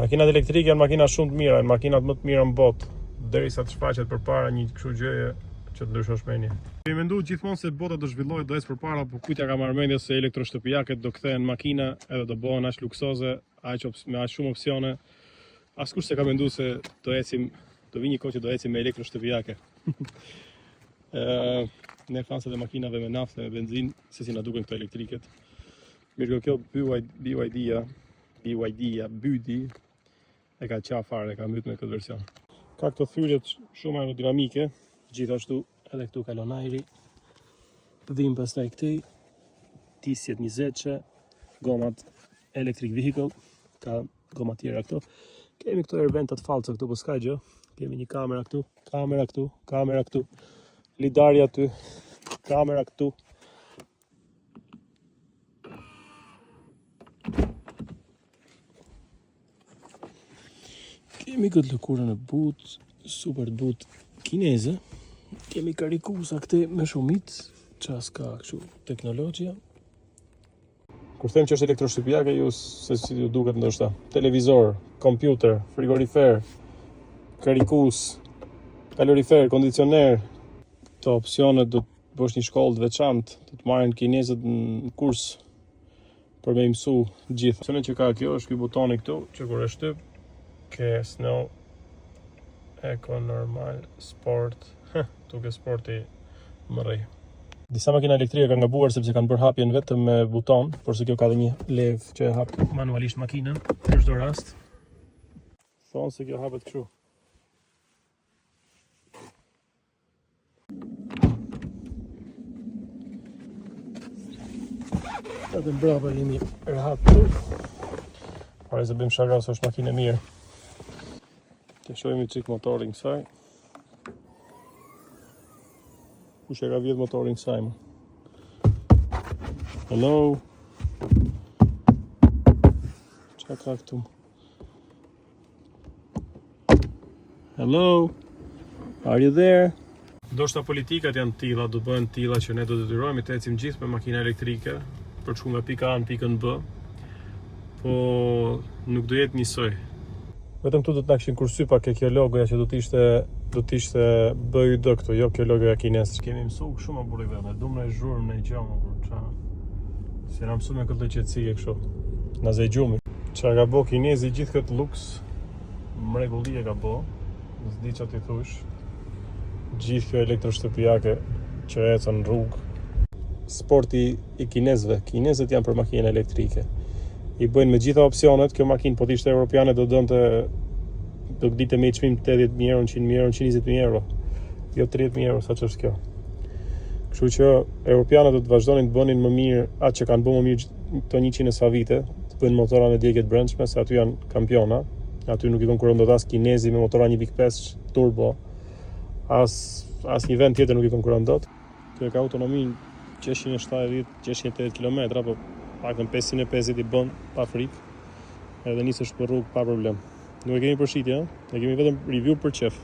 Makinat elektrike janë makina shumë të mira, janë makinat më të mira në botë, derisa të shfaqet përpara një kështu gjëje që të ndryshosh mendje. Kemi menduar gjithmonë se bota do zhvillohet, do ecë përpara, por kujt ja ka marrë mendje se elektroshtëpijaket do kthehen makina edhe do bëhen aq luksoze, me aq shumë opsione. Askush se ka menduar se do vi një kohë që do ecim me elektroshtëpijake. Ne fansat e makinave me naftë, me benzinë, se si na duken këto elektriket. Mirë, kjo BYD e ka qa fare, ka mbyt me këtë version. Ka këto thyrjet shumë aerodinamike, gjithashtu edhe këtu kalon ajri. Vim pastaj këtej, tisjet 20-që, gomat electric vehicle, ka goma tjera këto. Kemi këto airventat falca këtu, po s'ka gjë. Kemi një kamera këtu, lidarja aty, kamera këtu. Kemi këtë lëkurën e butë, super butë kineze. Kemi karikusa këte me shumit, qas ka kështu teknologjia. Kur them që është elektroshtëpijake, ju se si ju duket ndoshta. Televizor, kompjuter, frigorifer, karikus, kalorifer, kondicioner. Këto opsionet do të bësh një shkollë të veçantë, do të marrin kinezët në kurs për me mësu gjithë. Opsionet që ka kjo është ky butoni këtu, që kur e shtyp, ke snow, eco, normal, sport, duke sporti më rrej. Disa makina elektrike kanë gabuar sepse kanë bërë hapjen vetëm me buton, por se kjo ka dhe një levë që e hap manualisht makinën, në çdo rast. Thonë se kjo hapet kështu. Edhe mbrapa jemi rehat këtu. Pare se bëjmë shagas, është makinë e mirë. Të shohim çik motorin kësaj. Kush e ka vjedh motorin kësaj më? Hello? Qa ka këtu? Hello? Are you there? Ndoshta politikat janë tilla, do bëhen tilla që ne do të detyrohemi të ecim gjithë me makina elektrike për të shkuar nga pika A në pikën B, po nuk do jetë njësoj. Vetëm këtu do të na kishin kursy pak ke kjo logoja që do të ishte BYD këtu, jo kjo logoja kineze. Kemi mësuar shumë burrë vetë, duam në zhurmë në gjë, kur si na mësuan me këtë qetësie kështu. Na zë gjumi. Çfarë ka bë kinezi gjithë këtë luks, mrekulli e ka bë. S'di çfarë ti thosh. Gjithë kjo elektroshtëpijake që ecën në rrugë. Sporti i kinezëve. Kinezët janë për makina elektrike. I bëjnë me gjitha opsionet, kjo makinë po t'ishte europiane do gdite me i çmim 80.000 euro, 100.000 euro, 120.000 euro. Jo 30.000 euro, sa që është kjo. Kështu që europianët do të vazhdonin të bënin më mirë atë që kanë bërë më mirë të 100 e sa vite, të bëjnë motora me djegje të brendshme, se aty janë kampiona. Aty nuk i konkuron dot as kinezi me motora 1.5 turbo, as një vend tjetër nuk i konkuron dot. Kjo ka autonominë 670-680 km, apo paktën 550 i bën pa frikë, edhe nisesh për rrugë pa problem. Nuk e kemi përshitje, ne kemi vetëm review për qef.